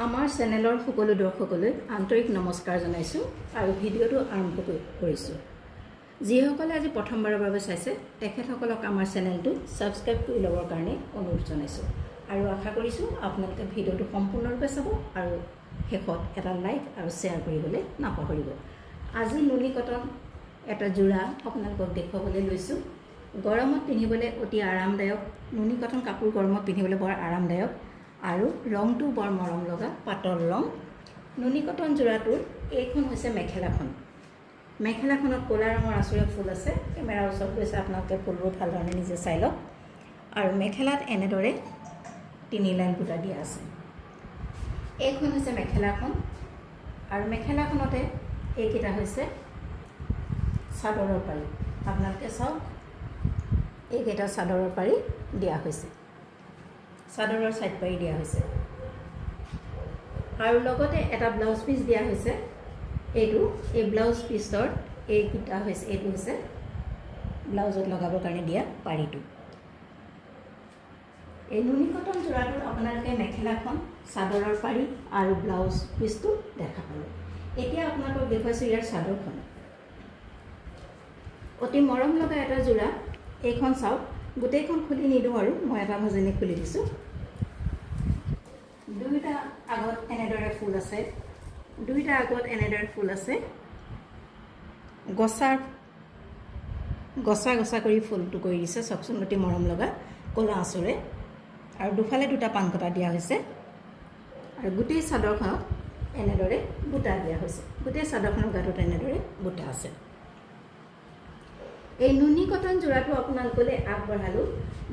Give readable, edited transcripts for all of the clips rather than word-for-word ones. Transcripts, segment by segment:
আমাৰ চেনেলৰ সকলো দৰ্শকলৈ আন্তৰিক নমস্কাৰ জনাইছো আৰু ভিডিঅটো আৰম্ভ কৰিছো। যিসকলে আজি প্ৰথমবাৰৰ বাবে চাইছে তেখেতসকলক আমাৰ চেনেলটো সাবস্ক্ৰাইব কৰি লবৰ কাৰণে অনুৰোধ জনাইছো আৰু আশা কৰিছো আপোনালোকে ভিডিঅটো সম্পূৰ্ণৰূপে চাব আৰু শেষত এটা লাইক আৰু শ্বেয়াৰ কৰিবলৈ নাপাহৰিব। আজি নুনি কটন এটা জোৰা আপোনালোকক দেখুৱাবলৈ লৈছো। গৰমত পিন্ধিবলৈ অতি আৰামদায়ক নুনি কটন কাপোৰ গৰমত পিন্ধিবলৈ বৰ আৰামদায়ক আৰু ৰংটো বৰ মৰম লগা পাতল ৰং। নুনি কটন জোৰাটোৰ এইখন হৈছে মেখেলাখন। মেখেলাখনত ক'লা ৰঙৰ আঁচুৰে ফুল আছে। কেমেৰাৰ ওচৰত গৈছে আপোনালোকে ফুলবোৰ ভালদৰে নিজে চাই লওক। আৰু মেখেলাত এনেদৰে 3 লাইন বুটা দিয়া আছে। এইখন হৈছে মেখেলাখন আৰু মেখেলাখনতে এইকেইটা হৈছে চাদৰৰ পাৰি। আপোনালোকে চাওক এইকেইটা চাদৰৰ পাৰি দিয়া হৈছে, চাদৰৰ সাইড পাৰি দিয়া হৈছে আৰু লগতে এটা ব্লাউজ পিস দিয়া হৈছে। এই ব্লাউজ পিসৰ এইকেইটা হৈছে, এইটো হৈছে ব্লাউজত লগাবৰ কাৰণে দিয়া পাৰিটো। এই নুনি কটন জোৰাটোত আপোনালোকে মেখেলাখন, চাদৰৰ পাৰি আৰু ব্লাউজ পিসটো দেখা পালে। এতিয়া আপোনালোকক দেখুৱাইছো ইয়াৰ চাদৰখন। অতি মৰম লগা এটা জোৰা। এইখন চাওক, গোটেইখন খুলি নিদিওঁ আৰু মই এটা ভাজনি খুলি দিছোঁ। দুইটা আগত এনেদৰে ফুল আছে, দুইটা আগত এনেদৰে ফুল আছে। গছা গছা কৰি ফুলটো কৰি দিছে। চাওকচোন অতি মৰম লগা ক'লা আঁচুৰে আৰু দুফালে দুটা পান কটা দিয়া হৈছে আৰু গোটেই চাদৰখনত এনেদৰে বুটা দিয়া হৈছে। গোটেই চাদৰখনৰ গাটোত এনেদৰে বুটা আছে। এই নুনি কটন জোৰাটো আপোনালোকলৈ আগবঢ়ালোঁ।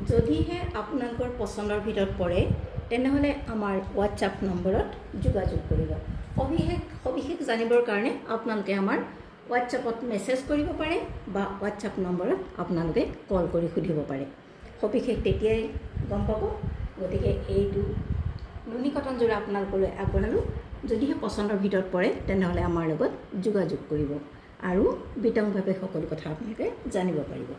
যদিহে আপোনালোকৰ পচন্দৰ ভিতৰত পৰে তেনেহ'লে আমাৰ হোৱাটছআপ নম্বৰত যোগাযোগ কৰিব। সবিশেষ জানিবৰ কাৰণে আপোনালোকে আমাৰ হোৱাটছআপত মেছেজ কৰিব পাৰে বা হোৱাটছআপ নম্বৰত আপোনালোকে কল কৰি সুধিব পাৰে। সবিশেষ তেতিয়াই গম পাব। গতিকে এইটো নুনি কটন জোৰা আপোনালোকলৈ আগবঢ়ালোঁ। যদিহে পচন্দৰ ভিতৰত পৰে তেনেহ'লে আমাৰ লগত যোগাযোগ কৰিব আৰু বিতংভাৱে সকলো কথা আপোনালোকে জানিব পাৰিব।